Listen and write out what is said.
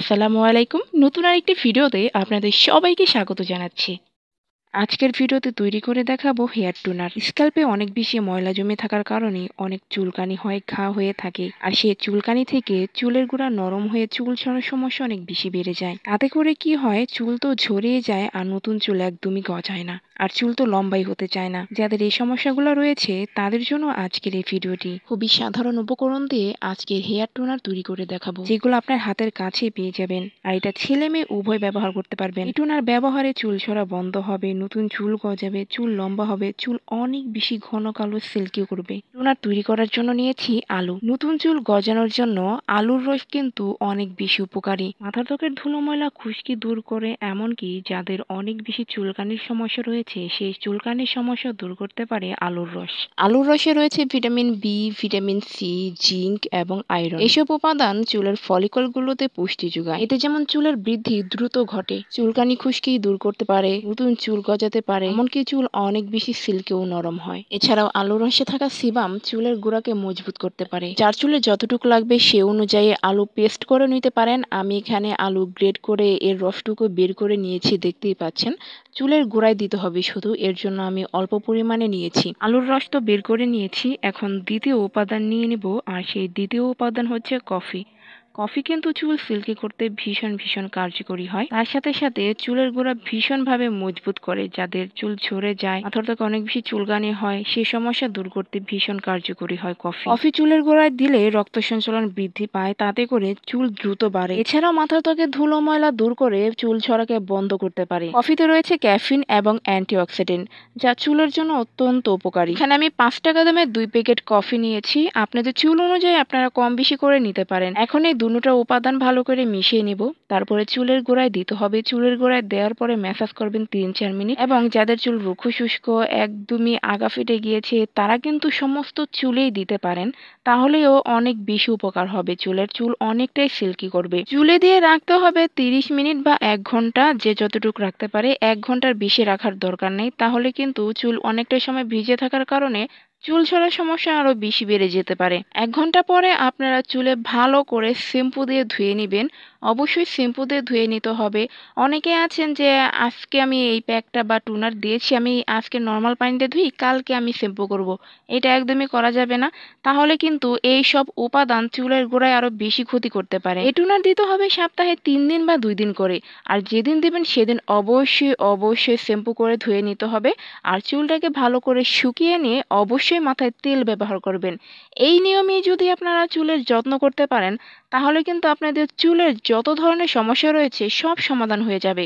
আসসালামু আলাইকুম। নতুন আরেকটি ভিডিওতে আপনাদের সবাইকে স্বাগত জানাচ্ছি। আজকের ভিডিওতে তৈরি করে দেখাবো হেয়ার টোনার। স্ক্যাল্পে অনেক বেশি ময়লা জমে থাকার কারণে অনেক চুলকানি হয়, ঘা হয়ে থাকে। আর সেই চুলকানি থেকে চুলের গোড়া নরম হয়ে চুল ঝরার সমস্যা অনেক বেশি বেড়ে যায়। তাতে করে কি হয়, চুল তো ঝরিয়ে যায় আর নতুন চুল একদমই গজায় না। আর চুল তো লম্বাই হতে চায় না। যাদের এই সমস্যাগুলো রয়েছে তাদের জন্য আজকের এই ভিডিওটি। খুবই সাধারণ উপকরণ দিয়ে আজকে হেয়ার টোনার তৈরি করে দেখাবো, যেগুলো আপনার হাতের কাছে পেয়ে যাবেন। আর এটা ছেলে মেয়ে উভয় ব্যবহার করতে পারবেন। এই টোনার ব্যবহারে চুল ঝরা বন্ধ হবে, নতুন চুল গজাবে, চুল লম্বা হবে, চুল অনেক বেশি ঘন কালো সিল্কি করবে। টোনার তৈরি করার জন্য নিয়েছি আলু। নতুন চুল গজানোর জন্য আলুর রস কিন্তু অনেক বেশি উপকারী। মাথার ত্বকের ধুলো ময়লা খুশকি দূর করে, এমনকি যাদের অনেক বেশি চুলকানির সমস্যা রয়েছে সেই চুলকানির সমস্যা দূর করতে পারে আলুর রস। আলুর রসে রয়েছে vitamin B, vitamin C, zinc এবং আয়রন। এসব উপাদান চুলের ফলিকলগুলোতে পুষ্টি যোগায়। এতে যেমন চুলের বৃদ্ধি দ্রুত ঘটে, চুলকানি খুশকি দূর করতে পারে, নতুন চুল গজাতে পারে, এমনকি চুল অনেক বেশি সিল্কি ও নরম হয়। এছাড়াও আলুর রসে থাকা সিবাম চুলের গোড়াকে মজবুত করতে পারে। যার চুলে যতটুকু লাগবে সে অনুযায়ী আলু পেস্ট করে নিতে পারেন। আমি এখানে আলু গ্রেড করে এর রসটুকু বের করে নিয়েছি, দেখতেই পাচ্ছেন। চুলের গোড়ায় দিতে হবে শুধু, এর জন্য আমি অল্প পরিমাণে নিয়েছি। আলুর রস তো বের করে নিয়েছি, এখন দ্বিতীয় উপাদান নিয়ে নিব। আর সেই দ্বিতীয় উপাদান হচ্ছে কফি। কফি কিন্তু চুল সিল্কি করতে ভীষণ ভীষণ কার্যকরী হয়। তার সাথে সাথে চুলের গোড়া ভীষণভাবে মজবুত করে। যাদের চুল ঝরে যায়, মাথার ত্বকে অনেক বেশি চুলকানি হয়, সেই সমস্যা দূর করতে ভীষণ কার্যকরী হয় কফি। কফি চুলের গোড়ায় দিলে রক্ত সঞ্চালন বৃদ্ধি পায়, তাতে করে চুল দ্রুত বাড়ে। এছাড়াও মাথার ত্বকে ধুলো ময়লা দূর করে চুল ঝরাকে বন্ধ করতে পারে। কফিতে রয়েছে ক্যাফিন এবং অ্যান্টিঅক্সিডেন্ট, যা চুলের জন্য অত্যন্ত উপকারী। এখানে আমি 5 টাকা দামের 2 প্যাকেট কফি নিয়েছি। আপনাদের চুল অনুযায়ী আপনারা কম বেশি করে নিতে পারেন। এখন এই দুটো উপাদান ভালো করে মিশিয়ে নিব। তারপরে চুলের গোড়ায় দিতে হবে। চুলের গোড়ায় দেওয়ার পরে ম্যাসাজ করবেন 3-4 মিনিট। এবং যাদের চুল রুক্ষ শুষ্ক, একদমই আগা ফেটে গিয়েছে, তারা কিন্তু সমস্ত চুলেই দিতে পারেন। তাহলেও অনেক বেশি উপকার হবে, চুল অনেকটাই সিল্কি করবে। চুলে দিয়ে রাখতে হবে 30 মিনিট বা 1 ঘন্টা, যে যতটুকু রাখতে পারে। 1 ঘন্টার বেশি রাখার দরকার নেই, তাহলে কিন্তু চুল অনেকটা সময় ভিজে থাকার কারণে চুল ঝরার সমস্যা আরো বেশি বেড়ে যেতে পারে। 1 ঘন্টা পরে আপনারা চুলে ভালো করে শ্যাম্পু দিয়ে ধুয়ে নেবেন। অবশ্যই শ্যাম্পু দিয়ে ধুয়ে নিতে হবে। অনেকে আছেন যে আজকে আমি এই প্যাকটা বা টোনার দিয়েছি, আমি আজকে নর্মাল পানিতে ধুই, কালকে আমি শ্যাম্পু করব। এটা একদমই করা যাবে না। তাহলে কিন্তু এই সব উপাদান চুলের গোড়ায় আরো বেশি ক্ষতি করতে পারে। এই টোনার দিতে হবে সপ্তাহে 3 দিন বা 2 দিন করে। আর যেদিন দিবেন সেদিন অবশ্যই অবশ্যই শ্যাম্পু করে ধুয়ে নিতে হবে। আর চুলটাকে ভালো করে শুকিয়ে নিয়ে অবশ্যই মাথায় তেল ব্যবহার করবেন। এই নিয়মে যদি আপনারা চুলের যত্ন করতে পারেন, তাহলে কিন্তু আপনাদের চুলের যত ধরনের সমস্যা রয়েছে সব সমাধান হয়ে যাবে।